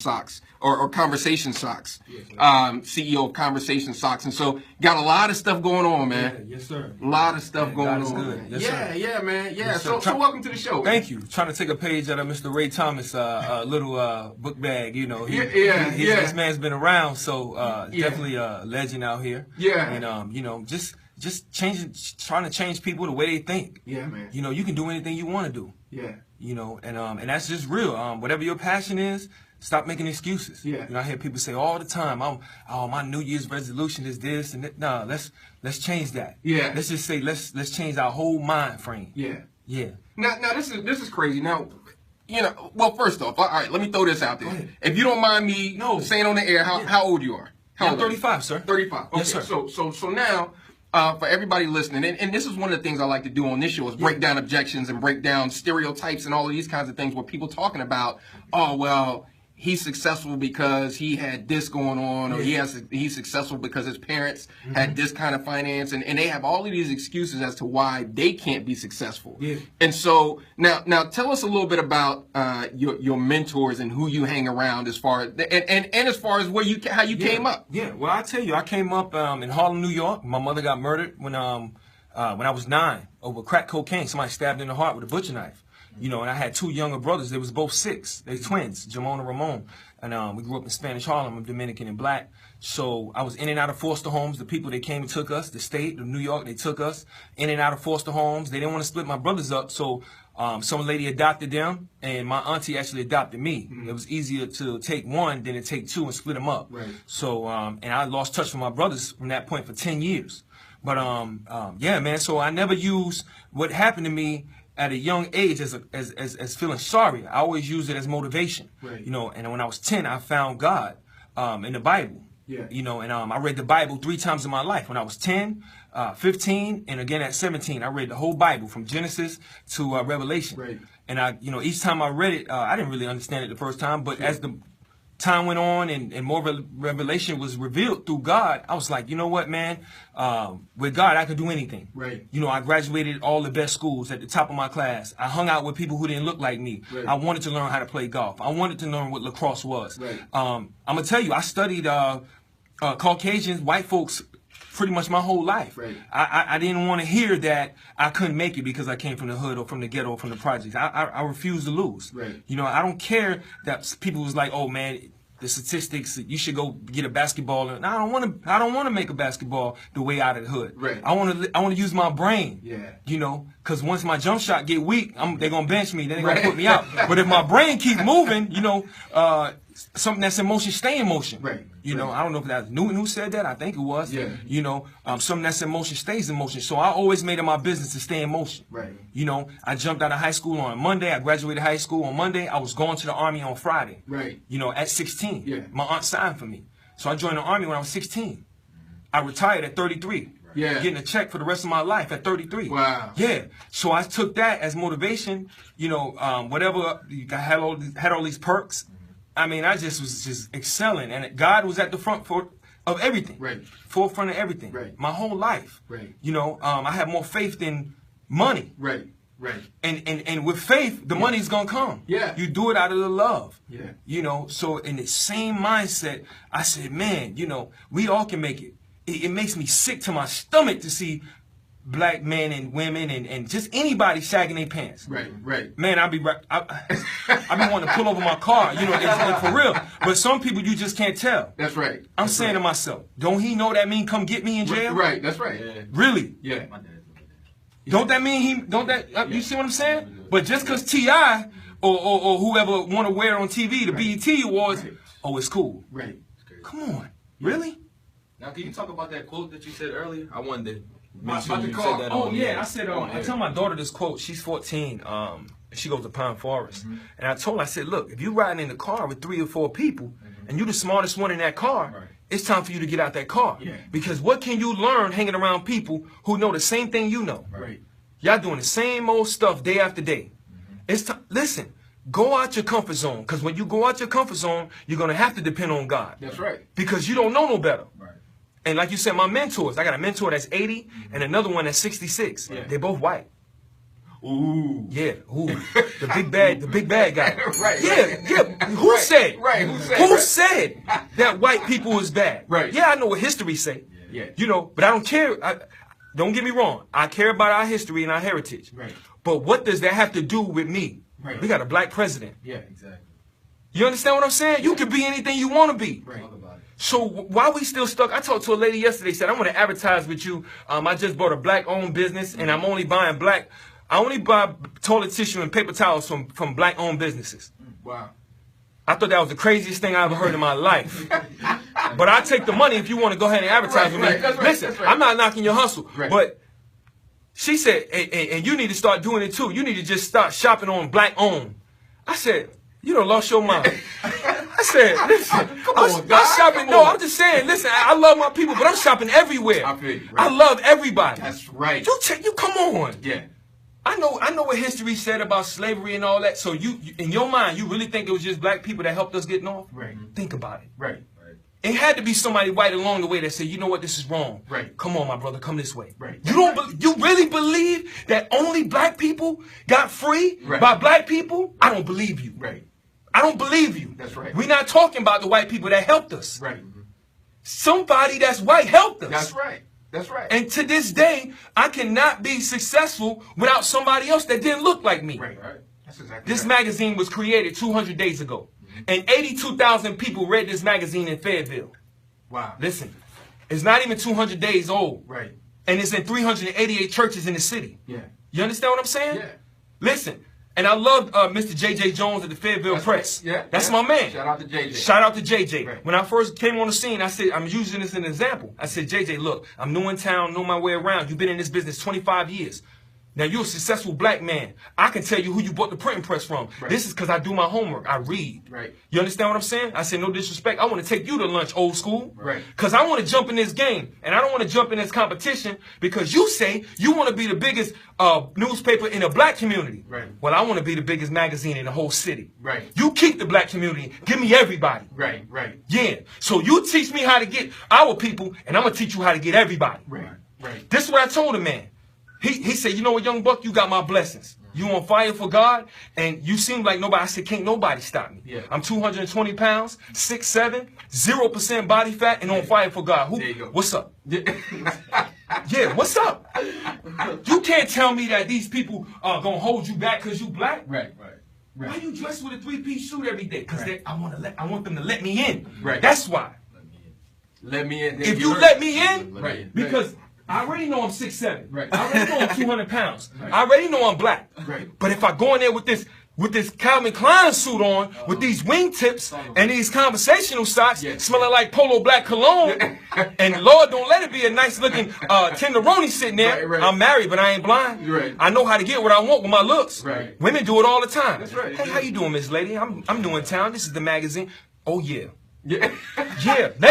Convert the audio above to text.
Socks or Conversation Socks, CEO of Conversation Socks, and so got a lot of stuff going on, man. Yes, sir. A lot of stuff going on. Good. Yes, sir. Yeah, man. Yeah. Yes, so welcome to the show. Thank you. Trying to take a page out of Mr. Ray Thomas' little book bag. You know, this man's been around, so definitely a legend out here. Yeah. And you know, just trying to change people the way they think. Yeah, man. You know, you can do anything you want to do. Yeah. You know, and that's just real. Whatever your passion is, stop making excuses. Yeah. You know, I hear people say all the time, my New Year's resolution is this and that. No, let's change that. Yeah. Let's just say let's change our whole mind frame. Yeah. Yeah. Now this is crazy. Now, you know, well, first off, all right, let me throw this out there. If you don't mind me saying on the air how old you are. I'm 35, sir. 35. Okay. Yes, sir. So now, for everybody listening, and this is one of the things I like to do on this show is break down objections and break down stereotypes and all of these kinds of things where people talking about, oh, well, he's successful because he had this going on, or he's successful because his parents had this kind of finance, and they have all of these excuses as to why they can't be successful. Yeah. And so now tell us a little bit about your mentors and who you hang around as far as and as far as how you came up. Yeah. Well, I tell you, I came up in Harlem, New York. My mother got murdered when I was 9 over crack cocaine. Somebody stabbed in the heart with a butcher knife. You know, and I had 2 younger brothers. They was both 6. They twins, Jamon and Ramon. And we grew up in Spanish Harlem. I'm Dominican and black. So I was in and out of foster homes. The people that came and took us, the state of New York, they took us in and out of foster homes. They didn't want to split my brothers up. So some lady adopted them, and my auntie actually adopted me. It was easier to take one than to take 2 and split them up. Right. So, and I lost touch with my brothers from that point for 10 years. But, yeah, man, so I never used what happened to me at a young age as feeling sorry. I always use it as motivation. Right. You know, and when I was 10, I found God in the Bible. Yeah. You know, and I read the Bible 3 times in my life. When I was 10, 15, and again at 17, I read the whole Bible from Genesis to Revelation. Right. And you know, each time I read it, I didn't really understand it the first time, but as the time went on and more revelation was revealed through God, I was like, you know what, man? With God, I can do anything. Right. You know, I graduated all the best schools at the top of my class. I hung out with people who didn't look like me. Right. I wanted to learn how to play golf. I wanted to learn what lacrosse was. Right. I'm going to tell you, I studied Caucasians, white folks, pretty much my whole life. Right. I didn't want to hear that I couldn't make it because I came from the hood or from the ghetto or from the projects. I refuse to lose. Right. You know, I don't care that people was like, oh man, the statistics, you should go get a basketball. No, I don't want to make a basketball the way out of the hood. Right. I want to use my brain. Yeah. You know, because once my jump shot get weak, they're gonna bench me. Then they're gonna put me out. But if my brain keep moving, you know, something that's in motion stay in motion. Right. You know, I don't know if that's Newton who said that. I think it was. Yeah. You know, something that's in motion stays in motion. So I always made it my business to stay in motion. Right. You know, I jumped out of high school on Monday. I graduated high school on Monday. I was going to the Army on Friday. Right. You know, at 16. Yeah. My aunt signed for me. So I joined the Army when I was 16. I retired at 33. Yeah. Getting a check for the rest of my life at 33. Wow. Yeah. So I took that as motivation. You know, whatever, I had all these perks. I mean, I just was just excelling, and God was at the front of everything. Right. Forefront of everything. Right. My whole life. Right. You know, I have more faith than money. Right. Right. And with faith, the money's gonna come. Yeah. You do it out of the love. Yeah. You know, so in the same mindset, I said, man, you know, we all can make it. It makes me sick to my stomach to see black men and women and just anybody sagging their pants. Right, right. Man, I be wanting to pull over my car, you know, it's for real. But some people you just can't tell. That's right. I'm saying to myself, don't he know that mean come get me in jail? Right, that's right. Yeah. Really? Yeah. Don't that mean you see what I'm saying? But just because T.I. or whoever want to wear it on TV, the BET Awards, oh, it's cool. Right. Come on. Really? Now, can you talk about that quote that you said earlier? I wanted to About mention the you car. said that Oh on yeah, air. I said On I air. tell my daughter this quote. She's 14. She goes to Pine Forest, and I told her, I said, look, if you riding in the car with 3 or 4 people, and you're the smartest one in that car, Right. it's time for you to get out that car. Yeah. Because what can you learn hanging around people who know the same thing you know? Right. Y'all doing the same old stuff day after day. It's time. Listen, go out your comfort zone, because when you go out your comfort zone, you're gonna have to depend on God. That's right. Because you don't know no better. Right. And like you said, my mentors, I got a mentor that's 80 and another one that's 66. Yeah. They're both white. Ooh. Yeah, ooh, the big bad guy. Right, Yeah, right. yeah. Who said? Right, who said? Who Right. said that white people is bad? Right. Yeah, I know what history say. Yeah. You know, but I don't care. Don't get me wrong. I care about our history and our heritage. Right. But what does that have to do with me? Right. We got a black president. Yeah. Exactly. You understand what I'm saying? You can be anything you want to be. Right. Talk about it. So why we still stuck? I talked to a lady yesterday, said, I want to advertise with you. I just bought a black-owned business, and I'm only buying black. I only buy toilet tissue and paper towels from black-owned businesses. Wow. I thought that was the craziest thing I ever heard in my life. But I take the money if you want to go ahead and advertise with me. Right, that's right, Listen, that's right. I'm not knocking your hustle. Right. But she said, and you need to start doing it too. You need to just start shopping on black-owned. I said, you done lost your mind. I said, listen, on, I'm God, shopping. come No, on. I'm just saying, listen, I love my people, but I'm shopping everywhere. I feel you, right. I love everybody. That's right. You come on. Yeah. I know what history said about slavery and all that. So you in your mind, you really think it was just black people that helped us get north? Right. Think about it. Right. It had to be somebody white along the way that said, you know what, this is wrong. Right. Come on, my brother, come this way. Right. You really believe that only black people got free Right. by black people? I don't believe you. Right. I don't believe you. That's right. We're not talking about the white people that helped us. Right. Somebody that's white helped us. That's right. That's right. And to this day, I cannot be successful without somebody else that didn't look like me. Right. Right. That's exactly This right. magazine was created 200 days ago. And 82,000 people read this magazine in Fayetteville. Wow. Listen, it's not even 200 days old. Right. And it's in 388 churches in the city. Yeah. You understand what I'm saying? Yeah. Listen, and I loved Mr. J.J. Jones at the Fayetteville That's Press. right. Yeah. That's Yeah. my man. Shout out to JJ. Shout out to JJ. Right. When I first came on the scene, I said, I'm using this as an example. I said, JJ, look, I'm new in town, know my way around. You've been in this business 25 years. Now, you're a successful black man. I can tell you who you bought the printing press from. Right. This is because I do my homework. I read. Right. You understand what I'm saying? I said, no disrespect. I want to take you to lunch, old school. Right. Because I want to jump in this game. And I don't want to jump in this competition because you say you want to be the biggest newspaper in the black community. Right. Well, I want to be the biggest magazine in the whole city. Right. You keep the black community. Give me everybody. Right. Right. Yeah. So you teach me how to get our people, and I'm going to teach you how to get everybody. Right. Right. This is what I told the man. He said, you know what, young buck, you got my blessings. You on fire for God, and you seem like nobody. I said, can't nobody stop me. Yeah. I'm 220 pounds, 6'7", 0% body fat, and on fire for God. There you go. What's up? Yeah. Yeah, what's up? You can't tell me that these people are going to hold you back because you black. Right. Right. Why Right. you dressed with a three-piece suit every day? Because Right. I want them to let me in. Right. That's why. Let me in. If you let me in, Right. because I already know I'm 6'7". Right. I already know I'm 200 pounds. Right. I already know I'm black. Right. But if I go in there with this Calvin Klein suit on, with these wingtips and these conversational socks, Yeah. smelling like Polo Black cologne, and Lord don't let it be a nice looking tenderoni sitting there. Right, right. I'm married, but I ain't blind. Right. I know how to get what I want with my looks. Right. Women do it all the time. That's right. Hey, how you doing, Miss Lady? I'm new in town. This is the magazine. Oh yeah. Yeah. Yeah.